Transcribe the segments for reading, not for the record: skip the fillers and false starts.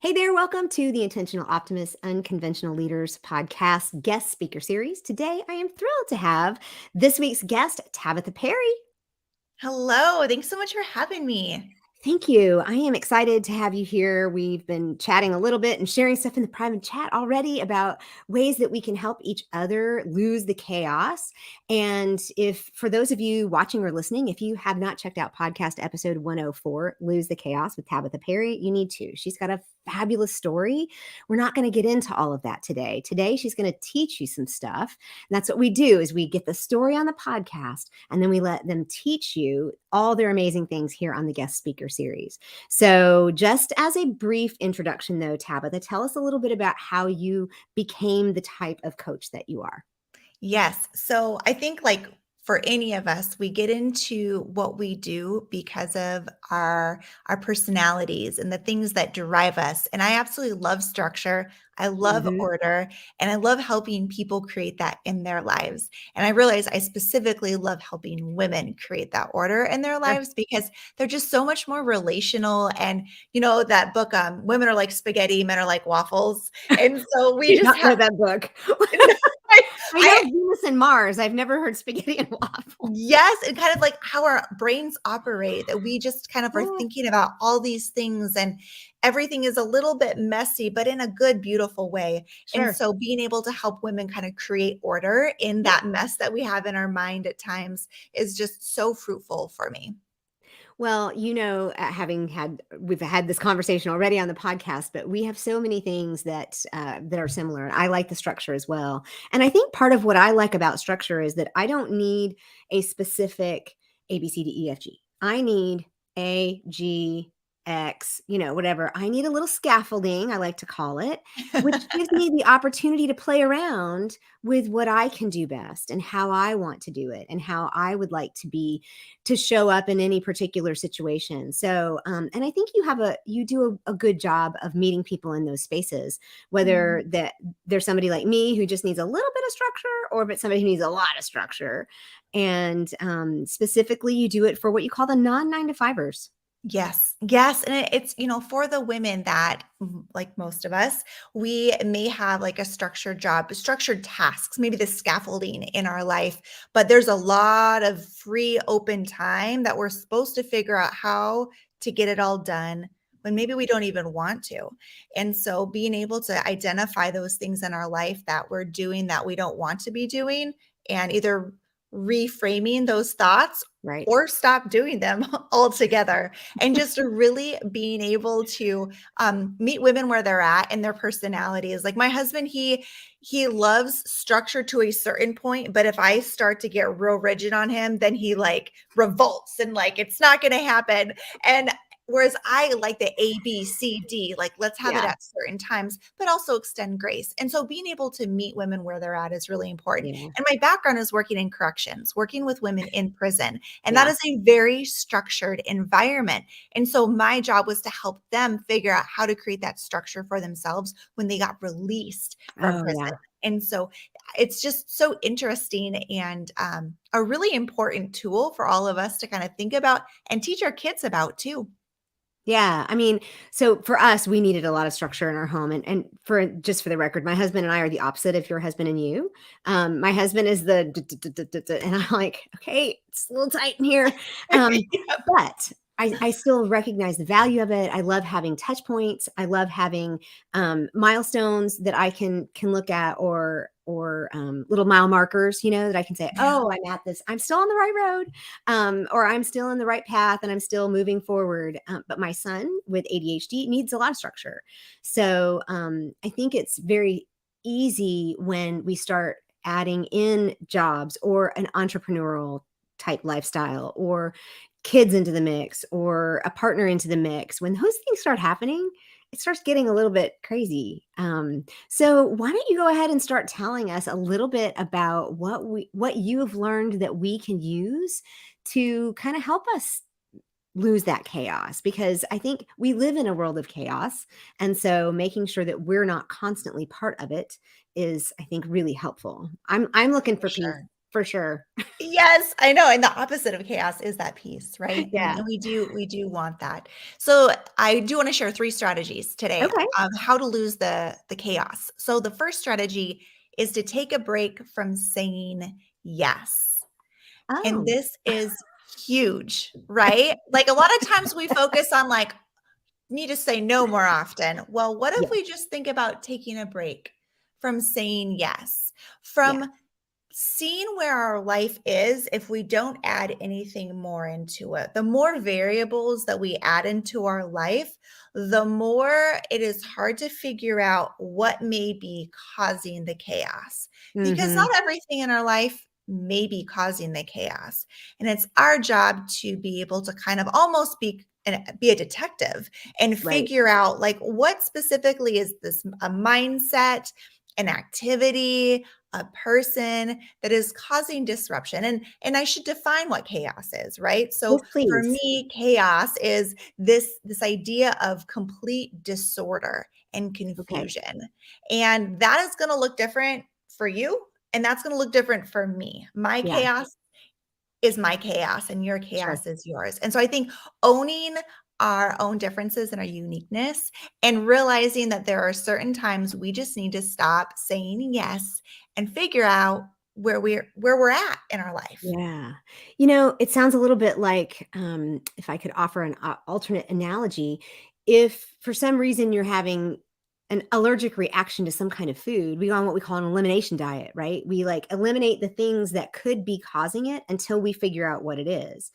Hey there, welcome to the Intentional Optimist Unconventional Leaders podcast guest speaker series. Today, I am thrilled to have this week's guest, Tabatha Perry. Hello, thanks so much for having me. Thank you. I am excited to have you here. We've been chatting a little bit and sharing stuff in the private chat already about ways that we can help each other lose the chaos. And if for those of you watching or listening, if you have not checked out podcast episode 104, Lose the Chaos with Tabatha Perry, you need to. She's got a fabulous story. We're not going to get into all of that today. Today, she's going to teach you some stuff. And that's what we do is we get the story on the podcast and then we let them teach you all their amazing things here on the guest speaker series. So just as a brief introduction though, Tabitha, tell us a little bit about how you became the type of coach that you are. Yes, so I think for any of us, we get into what we do because of our personalities and the things that drive us. And I absolutely love structure. I love Mhm. order, and I love helping people create that in their lives. And I realize I specifically love helping women create that order in their Sure. lives because they're just so much more relational. And you know that book, Women Are Like Spaghetti, Men Are Like Waffles. And so I we do just not know have that book. I, I know I Venus and Mars. I've never heard spaghetti and waffle. Yes, and kind of like how our brains operate, that we just kind of are Yeah, thinking about all these things and everything is a little bit messy, but in a good, beautiful way. And sure. so being able to help women kind of create order in Yeah. that mess that we have in our mind at times is just so fruitful for me. Well, we've had this conversation already on the podcast, but we have so many things that are similar. I like the structure as well, and I think part of what I like about structure is that I don't need a specific A, B, C, D, E, F, G. I need A, G, X, whatever. I need a little scaffolding, I like to call it, which gives me the opportunity to play around with what I can do best and how I want to do it and how I would like to show up in any particular situation. So, and I think you do a good job of meeting people in those spaces, whether Mhm. that there's somebody like me who just needs a little bit of structure, or if it's somebody who needs a lot of structure. And specifically, you do it for what you call the non 9 to 5ers. Yes, yes, and it's for the women that, like most of us, we may have like a structured job, structured tasks, maybe the scaffolding in our life, but there's a lot of free open time that we're supposed to figure out how to get it all done when maybe we don't even want to. And so being able to identify those things in our life that we're doing that we don't want to be doing and either reframing those thoughts Right. or stop doing them altogether, and just really being able to meet women where they're at and their personalities. Like my husband, he loves structure to a certain point, but if I start to get real rigid on him, then he like revolts and like it's not going to happen. And whereas I like the A, B, C, D, like let's have it Yeah. at certain times, but also extend grace. And so being able to meet women where they're at is really important. Yeah. And my background is working in corrections, working with women in prison. And that Yeah. is a very structured environment. And so my job was to help them figure out how to create that structure for themselves when they got released from Oh, prison. yeah. And so it's just so interesting and a really important tool for all of us to kind of think about and teach our kids about too. Yeah, I mean, so for us, we needed a lot of structure in our home, and for just for the record, my husband and I are the opposite of your husband and you. My husband is the and I'm like, okay, it's a little tight in here, but I still recognize the value of it. I love having touch points. I love having milestones that I can look at, or little mile markers, that I can say, Yeah. oh, I'm at this. I'm still on the right road, or I'm still in the right path and I'm still moving forward. But my son with ADHD needs a lot of structure. So I think it's very easy when we start adding in jobs or an entrepreneurial type lifestyle or kids into the mix or a partner into the mix. When those things start happening, it starts getting a little bit crazy. So why don't you go ahead and start telling us a little bit about what you have learned that we can use to kind of help us lose that chaos, because I think we live in a world of chaos, and so making sure that we're not constantly part of it is, I think, really helpful. I'm looking For for peace. sure. for sure. Yes, I know, and the opposite of chaos is that peace, right? And Yeah. we do want that. So, I do wanna share 3 strategies today Okay. of how to lose the chaos. So, the first strategy is to take a break from saying yes, and Oh, this is huge, right? Like, a lot of times we focus on, like, need to say no more often. Well, what if yes. we just think about taking a break from saying yes, Yeah. from seeing where our life is if we don't add anything more into it. The more variables that we add into our life, the more it is hard to figure out what may be causing the chaos. Because not Mhm. everything in our life may be causing the chaos. And it's our job to be able to kind of almost be a detective and Right. figure out like what specifically is this a mindset, an activity, a person that is causing disruption. And I should define what chaos is, right? Yes, So for please. me, chaos is this idea of complete disorder and Okay. confusion. And that is going to look different for you and that's going to look different for me. My Yeah, chaos is my chaos and your sure. chaos is yours. And so I think owning our own differences and our uniqueness and realizing that there are certain times we just need to stop saying yes and figure out where we're at in our life. Yeah. It sounds a little bit like, if I could offer an alternate analogy, if for some reason you're having an allergic reaction to some kind of food, we go on what we call an elimination diet, right? We like eliminate the things that could be causing it until we figure out what it is.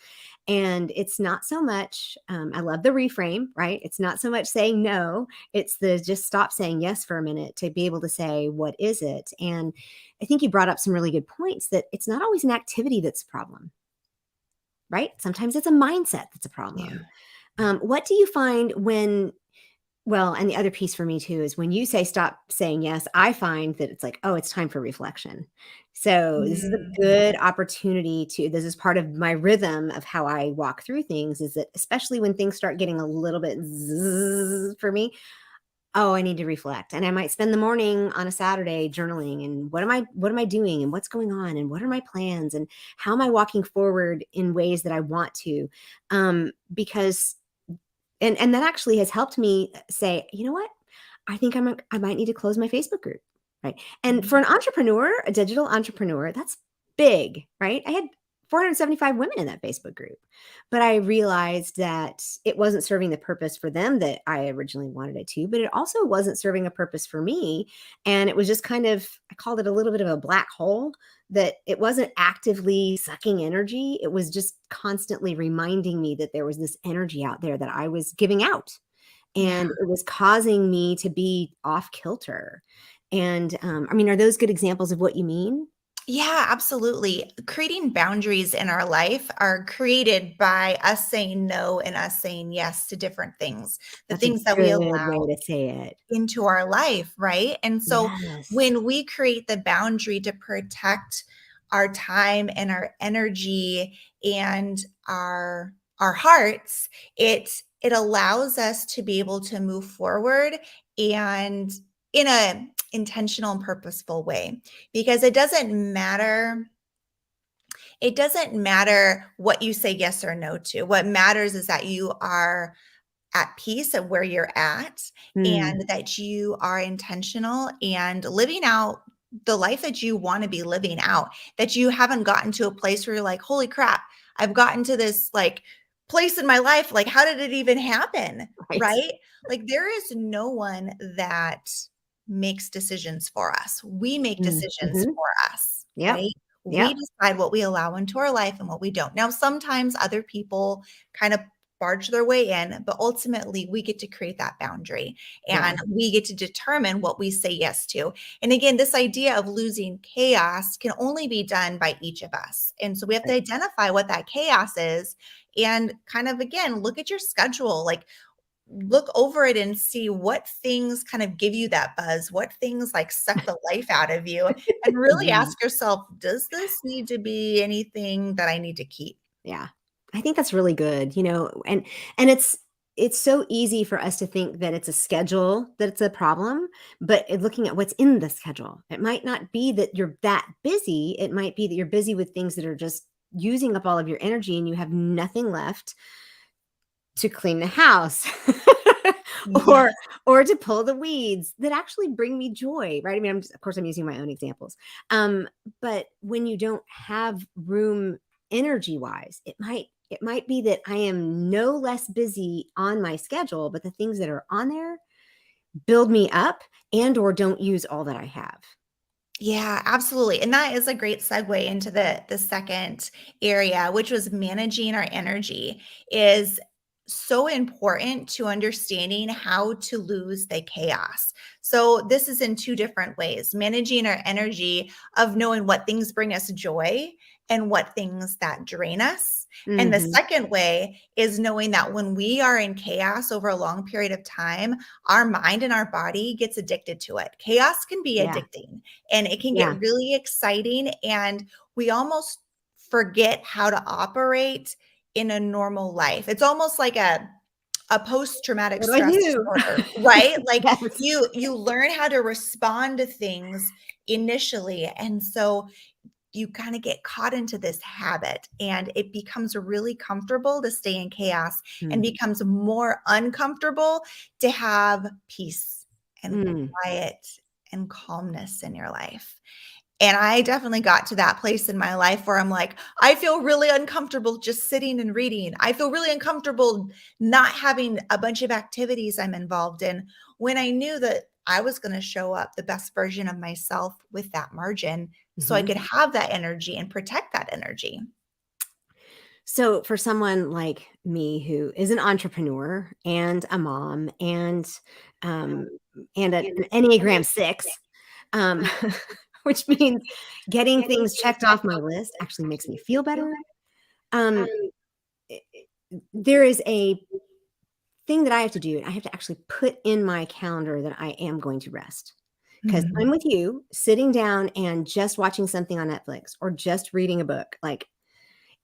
And it's not so much, I love the reframe, right? It's not so much saying no, it's the just stop saying yes for a minute to be able to say, what is it? And I think you brought up some really good points that it's not always an activity that's a problem, right? Sometimes it's a mindset that's a Yeah. problem. What do you find when, well, and the other piece for me too is when you say stop saying yes, I find that it's like, oh, it's time for reflection. So this is a Mm, good opportunity to, this is part of my rhythm of how I walk through things, is that especially when things start getting a little bit zzz for me, oh, I need to reflect. And I might spend the morning on a Saturday journaling and what am I doing and what's going on and what are my plans and how am I walking forward in ways that I want to? Because and that actually has helped me say, you know what? I think I might need to close my Facebook group, right? And for mm, an entrepreneur, a digital entrepreneur, that's big, right? I had 475 women in that Facebook group. But I realized that it wasn't serving the purpose for them that I originally wanted it to, but it also wasn't serving a purpose for me. And it was just kind of, I called it a little bit of a black hole, that it wasn't actively sucking energy. It was just constantly reminding me that there was this energy out there that I was giving out, yeah. and it was causing me to be off kilter. And I mean, are those good examples of what you mean? Yeah, absolutely. Creating boundaries in our life are created by us saying no and us saying yes to different things, the That's a things that we good allow way to say it. into our life, right? And so Yes. when we create the boundary to protect our time and our energy and our hearts, it allows us to be able to move forward and in a intentional and purposeful way because it doesn't matter what you say yes or no to. What matters is that you are at peace of where you're at Mm, and that you are intentional and living out the life that you want to be living out, that you haven't gotten to a place where you're like, holy crap, I've gotten to this like place in my life. Like, how did it even happen? right. Right? Like, there is no one that makes decisions for us. We make Mm, decisions mhm. for us, Yep. right? We Yep. decide what we allow into our life and what we don't. Now, sometimes other people kind of barge their way in, but ultimately we get to create that boundary Yeah. and we get to determine what we say yes to. And again, this idea of losing chaos can only be done by each of us. And so we have to Right. identify what that chaos is and kind of again look at your schedule, like look over it and see what things kind of give you that buzz, what things like suck the life out of you, and really Yeah. ask yourself, does this need to be anything that I need to keep? Yeah. I think that's really good, and it's it's so easy for us to think that it's a schedule that's a problem, but looking at what's in the schedule, it might not be that you're that busy. It might be that you're busy with things that are just using up all of your energy and you have nothing left to clean the house Yeah. or to pull the weeds that actually bring me joy, right? I mean, of course I'm using my own examples. Um, but when you don't have room energy wise, it might be that I am no less busy on my schedule, but the things that are on there build me up and or don't use all that I have. Yeah, absolutely. And that is a great segue into the second area, which was managing our energy is so important to understanding how to lose the chaos. So this is in two different ways. Managing our energy of knowing what things bring us joy and what things that drain us. And the Mhm. second way is knowing that when we are in chaos over a long period of time, our mind and our body gets addicted to it. Chaos can be Yeah. addicting and it can Yeah. get really exciting and we almost forget how to operate in a normal life. It's almost like a post-traumatic What do I stress do? disorder, right? Like Yes. you learn how to respond to things initially and so you kind of get caught into this habit and it becomes really comfortable to stay in chaos and Mm. becomes more uncomfortable to have peace and Mm. quiet and calmness in your life. And I definitely got to that place in my life where I'm like, I feel really uncomfortable just sitting and reading. I feel really uncomfortable not having a bunch of activities I'm involved in when I knew that I was going to show up the best version of myself with that margin so I Mhm. could have that energy and protect that energy. So, for someone like me who is an entrepreneur and a mom um, and an Enneagram 6, um, which means getting things checked off my list actually makes me feel better. Um, i- there is a thing that I have to do. I have to actually put in my calendar that I am going to rest. Because I'm Mhm. with you, sitting down and just watching something on Netflix or just reading a book. Like,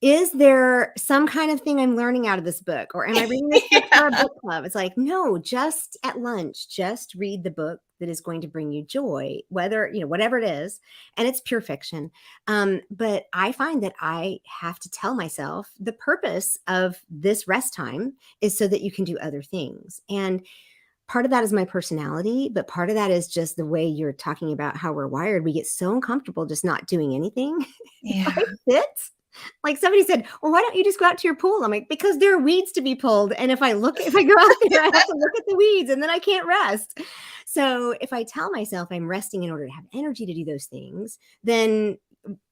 is there some kind of thing I'm learning out of this book? Or am I reading this book for a Yeah. book club? It's like, no, just at lunch, just read the book that is going to bring you joy, whether, whatever it is. And it's pure fiction. But I find that I have to tell myself the purpose of this rest time is so that you can do other things. And part of that is my personality, but part of that is just the way you're talking about how we're wired. We get so uncomfortable just not doing anything. If I Yeah. sit, like somebody said, "Well, why don't you just go out to your pool?" I'm like, "Because there are weeds to be pulled, and if I go out there, I have to look at the weeds, and then I can't rest." So if I tell myself I'm resting in order to have energy to do those things, then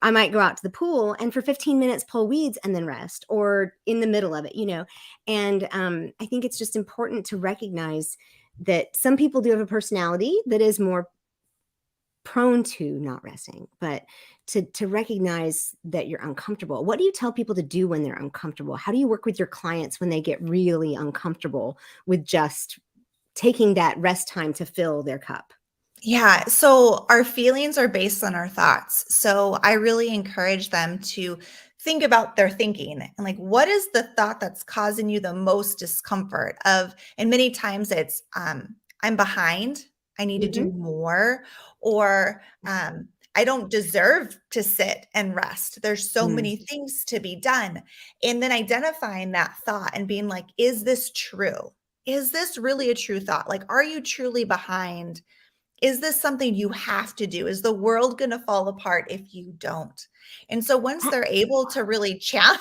I might go out to the pool and for 15 minutes pull weeds and then rest, or in the middle of it. And I think it's just important to recognize that some people do have a personality that is more prone to not resting, but to recognize that you're uncomfortable. What do you tell people to do when they're uncomfortable? How do you work with your clients when they get really uncomfortable with just taking that rest time to fill their cup? Yeah, so our feelings are based on our thoughts. So I really encourage them to think about their thinking and like what is the thought that's causing you the most discomfort of and many times it's I'm behind, I need to do Mhm. more or I don't deserve to sit and rest. There's so Mm. many things to be done. And then identifying that thought and being like, is this true? Is this really a true thought? Like, are you truly behind? Is this something you have to do? Is the world gonna fall apart if you don't? And so once That they're able to really challenge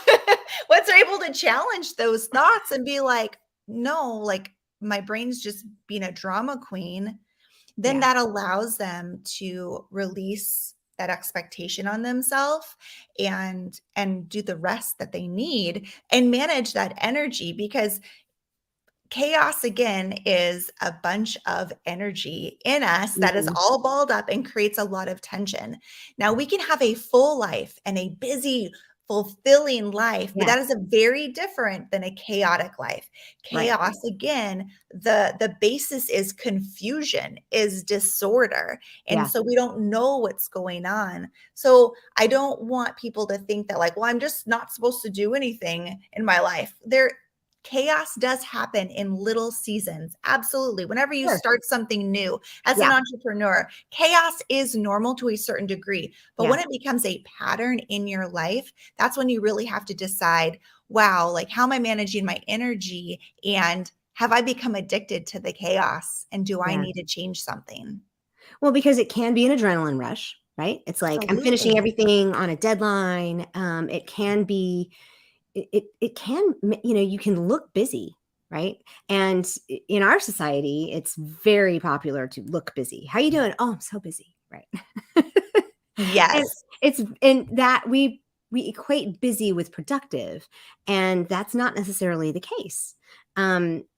once they're able to challenge those thoughts and be like, "No, like, my brain's just being a drama queen," then yeah. that allows them to release that expectation on themselves and do the rest that they need and manage that energy because chaos again is a bunch of energy in us that is Mhm. all balled up and creates a lot of tension. Now, we can have a full life and a busy, fulfilling life, but Yeah. that is a very different than a chaotic life. Right. Chaos, again, the basis is confusion, is disorder. And Yeah. so we don't know what's going on. So I don't want people to think that, like, well, I'm just not supposed to do anything in my life. chaos does happen in little seasons. Absolutely. Whenever you Sure. start something new as an Yeah. entrepreneur, chaos is normal to a certain degree. But Yeah. when it becomes a pattern in your life, that's when you really have to decide, wow, like how am I managing my energy? And have I become addicted to the chaos? And do I Yeah. need to change something? Well, because it can be an adrenaline rush, right? It's like I'm finishing Absolutely. everything on a deadline. It can be, it can, you can look busy, right? And in our society, it's very popular to look busy. How you doing? Oh, I'm so busy, right? And Yes. it's and that we equate busy with productive, and that's not necessarily the case.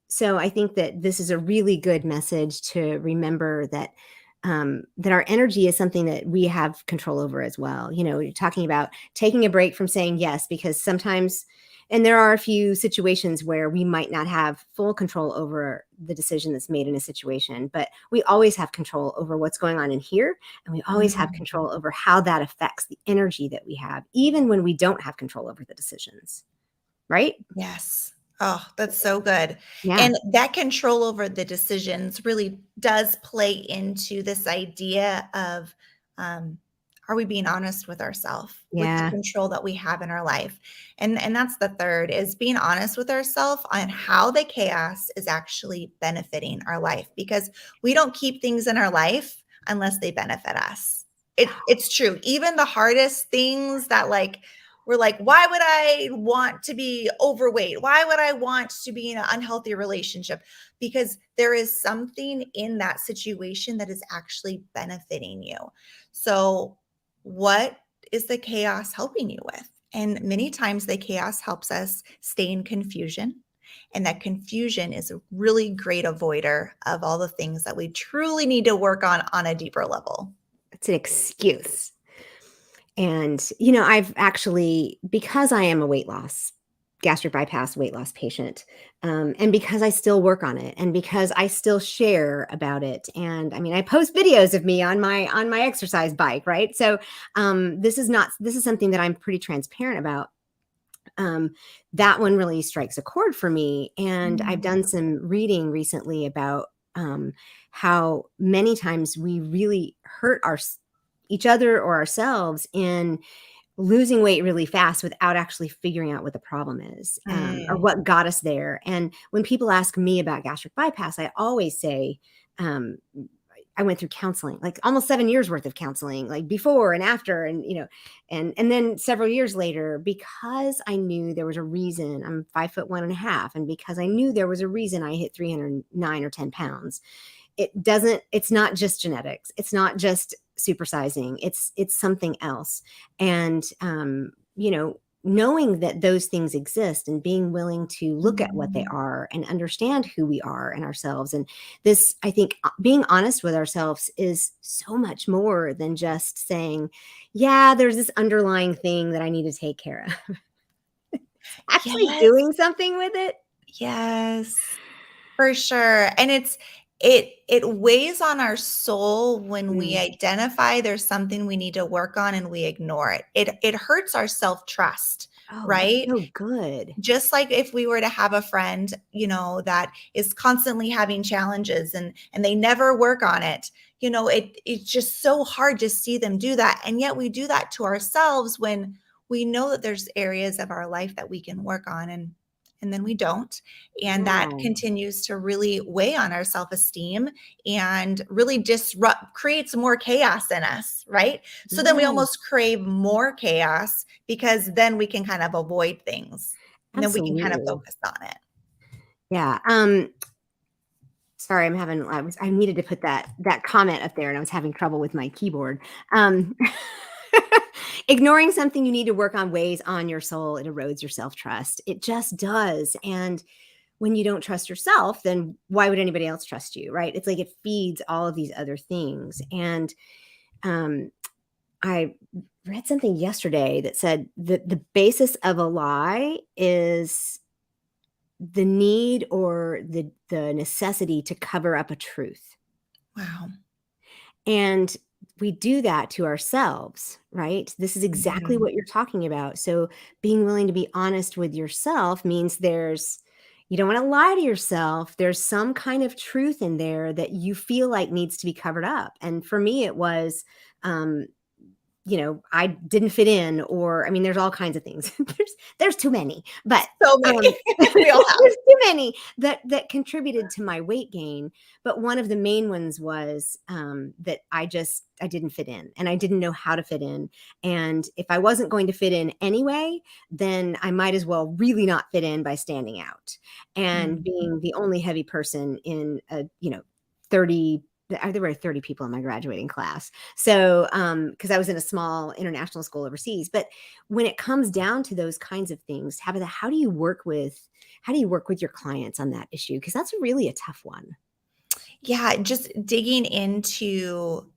So I think that this is a really good message to remember that that our energy is something that we have control over as well. You're talking about taking a break from saying yes, because sometimes, and there are a few situations where we might not have full control over the decision that's made in a situation, but we always have control over what's going on in here. And we always have Mm, control over how that affects the energy that we have, even when we don't have control over the decisions, right? yes. Oh, that's so good. Yeah. And that control over the decisions really does play into this idea of, um, are we being honest with ourselves, with the Yeah. control that we have in our life? And that's the third, is being honest with ourselves on how the chaos is actually benefiting our life, because we don't keep things in our life unless they benefit us. It's true. Even the hardest things that, like, we're like, why would I want to be overweight? Why would I want to be in an unhealthy relationship? Because there is something in that situation that is actually benefiting you. So, what is the chaos helping you with? And many times the chaos helps us stay in confusion. And that confusion is a really great avoider of all the things that we truly need to work on a deeper level. It's an excuse. And, I've actually, because I am a gastric bypass weight loss patient, and because I still work on it, and because I still share about it, and I mean, I post videos of me on my exercise bike, right? So, this is something that I'm pretty transparent about. um, that one really strikes a chord for me. And I've Mm, done some reading recently about how many times we really hurt each other or ourselves in losing weight really fast without actually figuring out what the problem is, or mm, what got us there. And when people ask me about gastric bypass, I always say, um, I went through counseling, like almost 7 years worth of counseling, like before and after, and and then several years later, because I knew there was a reason. I'm 5'1.5", and because I knew there was a reason I hit 309 or 10 pounds. It's not just genetics. It's not just supersizing. It's something else. And knowing that those things exist and being willing to look at what they mm. are and understand who we are and ourselves. And this, I think, being honest with ourselves is so much more than just saying, yeah, there's this underlying thing that I need to take care of. Actually Yes, doing something with it. yes, for sure. And it weighs on our soul when we Mm. identify there's something we need to work on and we ignore it. It hurts our self-trust, Oh, that's right? so good. Just like if we were to have a friend, that is constantly having challenges and they never work on it, it's just so hard to see them do that. And yet we do that to ourselves when we know that there's areas of our life that we can work on, and then we don't. And that Yeah. continues to really weigh on our self-esteem and really creates more chaos in us, right? So then we Yeah. almost crave more chaos because then we can kind of avoid things, and then we can kind of Absolutely. focus on it. Yeah. Sorry, I needed to put that comment up there, and I was having trouble with my keyboard. Um, ignoring something you need to work on weighs on your soul. It erodes your self-trust. It just does. And when you don't trust yourself, then why would anybody else trust you, right? It's like it feeds all of these other things. And um, I read something yesterday that said that the basis of a lie is the need or the necessity to cover up a truth. Wow. And we do that to ourselves, right? This is exactly Mhm. what you're talking about. So being willing to be honest with yourself means there's You don't want to lie to yourself. There's some kind of truth in there that you feel like needs to be covered up. And for me, it was, um, I didn't fit in, or I mean, there's all kinds of things. There's too many, but So many. We all have. there's too many that contributed to my weight gain. But one of the main ones was that I didn't fit in, and I didn't know how to fit in. And if I wasn't going to fit in anyway, then I might as well really not fit in by standing out. And Mm. being the only heavy person in a 30, there were 30 people in my graduating class. So, because I was in a small international school overseas. But when it comes down to those kinds of things, Tabitha, how do you work with your clients on that issue? Because that's really a tough one. Yeah, just digging into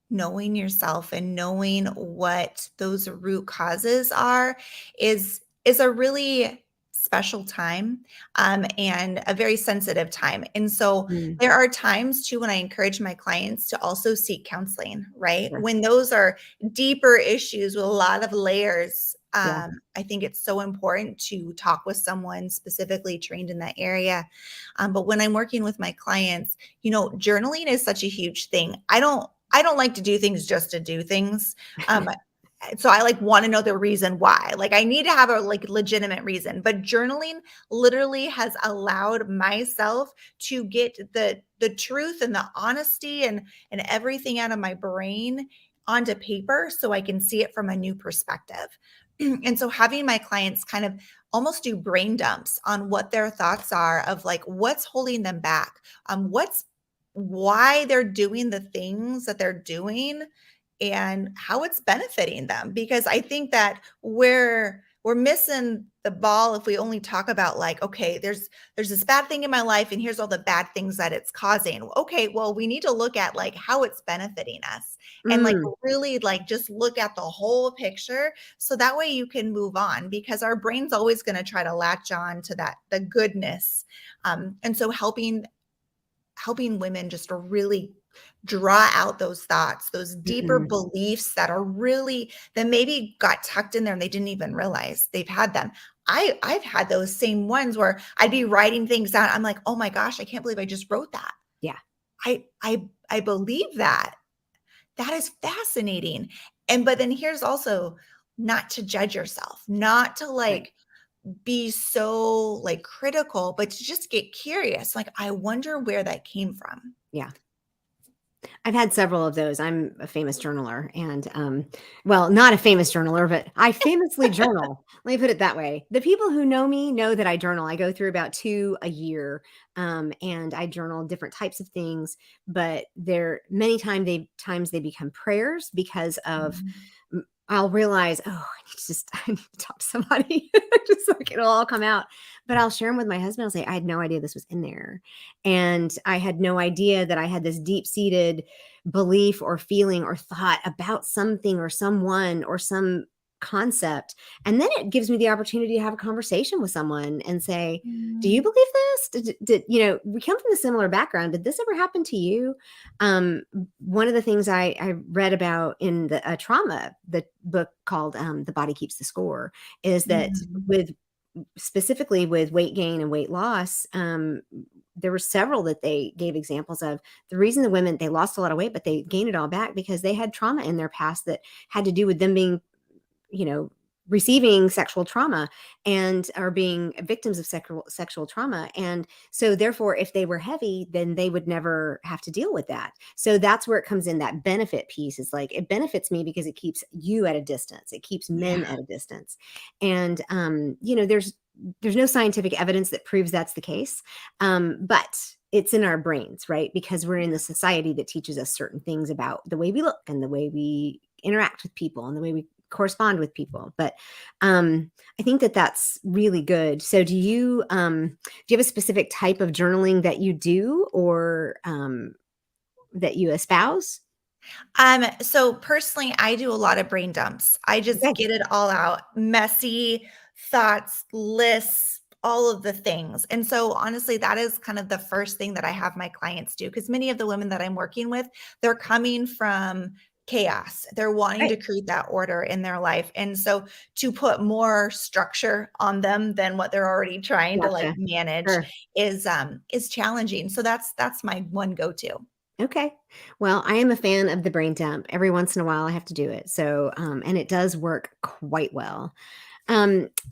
knowing yourself and knowing what those root causes are is a really special time, and a very sensitive time. And so Mm, there are times too when I encourage my clients to also seek counseling, right? sure. When those are deeper issues with a lot of layers. Yeah. I think it's so important to talk with someone specifically trained in that area. But when I'm working with my clients, journaling is such a huge thing. I don't like to do things just to do things. Um, so I like want to know the reason why. Like I need to have a like legitimate reason. But journaling literally has allowed myself to get the truth and the honesty and everything out of my brain onto paper so I can see it from a new perspective. And so having my clients kind of almost do brain dumps on what their thoughts are of like what's holding them back, what's why they're doing the things that they're doing and how it's benefiting them. Because I think that we're missing the ball if we only talk about like, okay, there's this bad thing in my life and here's all the bad things that it's causing. Okay, well, we need to look at like how it's benefiting us and like Mm, really like just look at the whole picture so that way you can move on because our brain's always going to try to latch on to that the goodness. And so helping women just to really draw out those thoughts, those deeper mm-mm. beliefs that are really that maybe got tucked in there and they didn't even realize they've had them. I've had those same ones where I'd be writing things down. I'm like, oh my gosh, I can't believe I just wrote that. Yeah. I believe that. That is fascinating. And but then here's also not to judge yourself, not to Right. like be so like critical, but to just get curious. Like, I wonder where that came from. Yeah. I've had several of those. I'm a famous journaler and, well, not a famous journaler, but I famously journal. Let me put it that way. The people who know me know that I journal. I go through about 2 a year, and I journal different types of things, but there times they become prayers because of Mhm. I'll realize, oh, I need to talk to somebody just like it'll all come out. But I'll share them with my husband. I'll say, I had no idea this was in there. And I had no idea that I had this deep seated belief or feeling or thought about something or someone or some concept. And then it gives me the opportunity to have a conversation with someone and say, do you Mm. believe this? We come from a similar background. Did this ever happen to you? One of the things I read about in the book called The Body Keeps the Score, is that Mm. with specifically with weight gain and weight loss, there were several that they gave examples of. The reason the women, they lost a lot of weight, but they gained it all back because they had trauma in their past that had to do with them being, you know, receiving sexual trauma and are being victims of sexual trauma. And so therefore, if they were heavy, then they would never have to deal with that. So that's where it comes in. That benefit piece is like, it benefits me because it keeps you at a distance. It keeps Yeah. men at a distance. And there's no scientific evidence that proves that's the case. But it's in our brains, right? Because we're in the society that teaches us certain things about the way we look and the way we interact with people and the way we correspond with people. But I think that that's really good. So do you have a specific type of journaling that you do, or that you espouse? So personally, I do a lot of brain dumps. I just Okay. get it all out, messy thoughts, lists, all of the things. And so honestly, that is kind of the first thing that I have my clients do because many of the women that I'm working with, they're coming from chaos. They're wanting Right. to create that order in their life. And so to put more structure on them than what they're already trying to like Gotcha. manage Sure. is challenging. So that's my one go-to. Okay. Well, I am a fan of the brain dump. Every once in a while, I have to do it. So, and it does work quite well.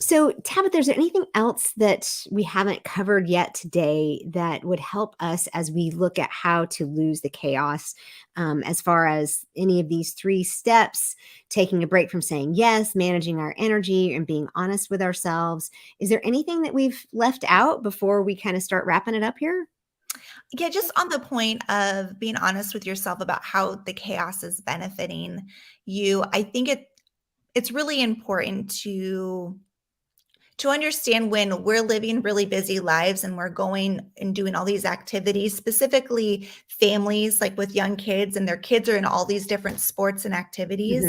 So, Tabitha, is there anything else that we haven't covered yet today that would help us as we look at how to lose the chaos, as far as any of these three steps, taking a break from saying yes, managing our energy, and being honest with ourselves? Is there anything that we've left out before we kind of start wrapping it up here? Yeah, just on the point of being honest with yourself about how the chaos is benefiting you, I think it's really important to understand when we're living really busy lives and we're going and doing all these activities, specifically families like with young kids and their kids are in all these different sports and activities.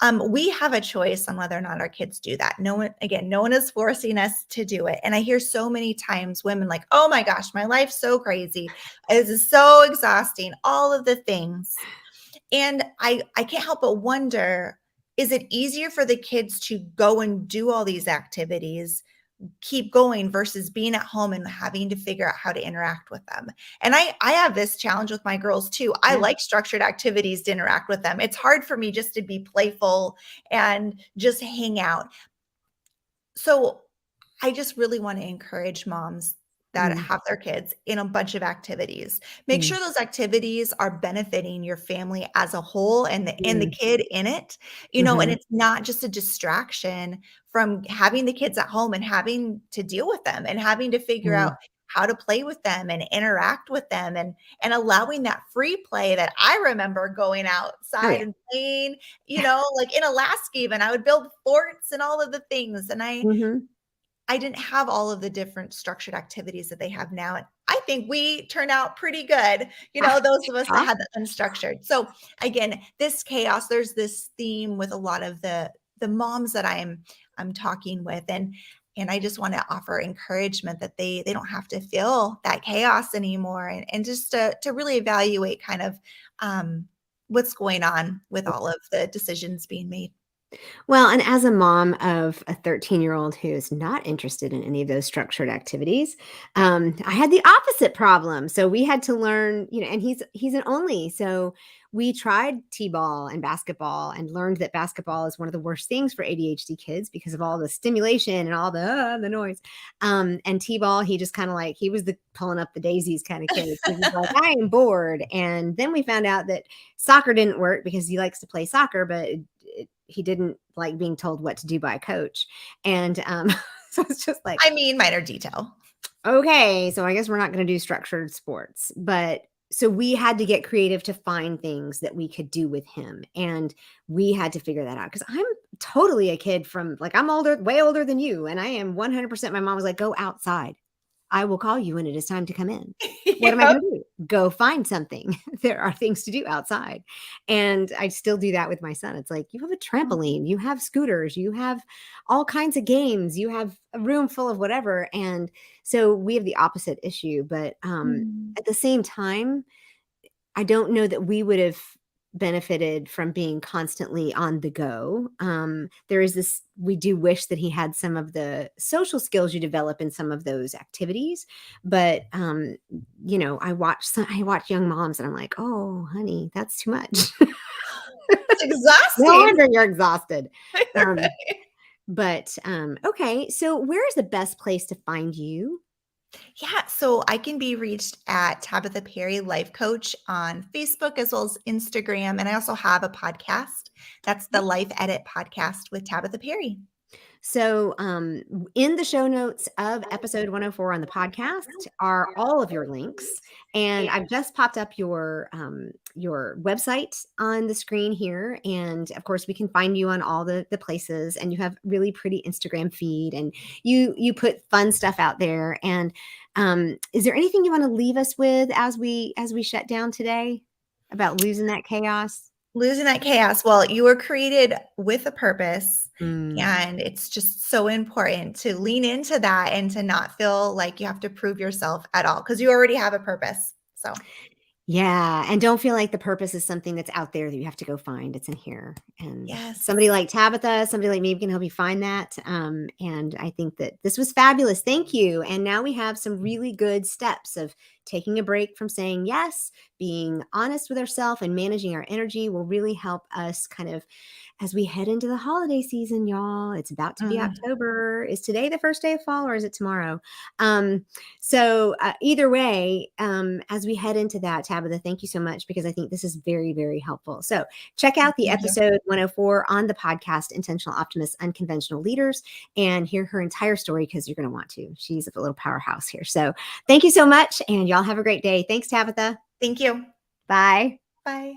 Hmm. We have a choice on whether or not our kids do that. No one, again, no one is forcing us to do it. And I hear so many times women like, oh my gosh, my life's so crazy. This is so exhausting, all of the things. And I can't help but wonder, is it easier for the kids to go and do all these activities, keep going versus being at home and having to figure out how to interact with them? And I have this challenge with my girls too. I Yeah. like structured activities to interact with them. It's hard for me just to be playful and just hang out. So I just really want to encourage moms that Mm, have their kids in a bunch of activities. Make mm, sure those activities are benefiting your family as a whole and the mm, kid in it, and mhm, it's not just a distraction from having the kids at home and having to deal with them and having to figure out mm. how to play with them and interact with them and allowing that free play that I remember going Oh, outside yeah. and playing, like in Alaska even I would build forts and all of the things and Mhm. I didn't have all of the different structured activities that they have now, and I think we turned out pretty good, Ah, those of us that had awesome. the unstructured. So, again, this chaos, there's this theme with a lot of the moms that I'm talking with, and I just wanna offer encouragement that they don't have to feel that chaos anymore and just to really evaluate kind of, what's going on with all of the decisions being made. Well, and as a mom of a 13-year-old who is not interested in any of those structured activities, I had the opposite problem. So we had to learn, and he's an only. So we tried t-ball and basketball and learned that basketball is one of the worst things for ADHD kids because of all the stimulation and all the noise. And t-ball, he just kind of like he was the pulling up the daisies kind of kid. He was like, I am bored. And then we found out that soccer didn't work because he likes to play soccer, but he didn't like being told what to do by a coach. And so it's just like, I mean, minor detail. okay, so I guess we're not going to do structured sports. But so we had to get creative to find things that we could do with him. And we had to figure that out because I'm totally a kid from like, I'm older, way older than you. And I am 100%. My mom was like, go outside. I will call you when it is time to come in. What am I Yep. going to do? Go find something. There are things to do outside. And I still do that with my son. It's like, you have a trampoline, you have scooters, you have all kinds of games, you have a room full of whatever. And so we have the opposite issue. But Mm. at the same time, I don't know that we would have benefited from being constantly on the go. There is this, we do wish that he had some of the social skills you develop in some of those activities. But, I watch young moms and I'm like, oh, honey, that's too much. It's No exhausting. wonder you're exhausted. Um, but okay. So where's the best place to find you? Yeah, so I can be reached at Tabitha Perry Life Coach on Facebook as well as Instagram, and I also have a podcast. That's the Life Edit podcast with Tabitha Perry. So, in the show notes of episode 104 on the podcast are all of your links, and I've just popped up your website on the screen here, and of course, we can find you on all the places. And you have really pretty Instagram feed, and you put fun stuff out there. And is there anything you want to leave us with as we shut down today about losing that chaos? Losing that chaos. Well, you were created with a purpose, Mm. and it's just so important to lean into that and to not feel like you have to prove yourself at all because you already have a purpose. So, Yeah, and don't feel like the purpose is something that's out there that you have to go find. It's in here, and somebody Yes. like Tabitha, somebody like me can help you find that, and I think that this was fabulous. Thank you, and now we have some really good steps of taking a break from saying yes, being honest with ourselves, and managing our energy will really help us kind of as we head into the holiday season, y'all. It's about to be Mm. October. Is today the first day of fall or is it tomorrow? So either way, as we head into that, Tabitha, thank you so much because I think this is very, very helpful. So check out the Thank you. episode 104 on the podcast, Intentional Optimists, Unconventional Leaders, and hear her entire story because you're going to want to. She's a little powerhouse here. So thank you so much, and y'all have a great day. Thanks, Tabitha. Thank you. Bye. Bye.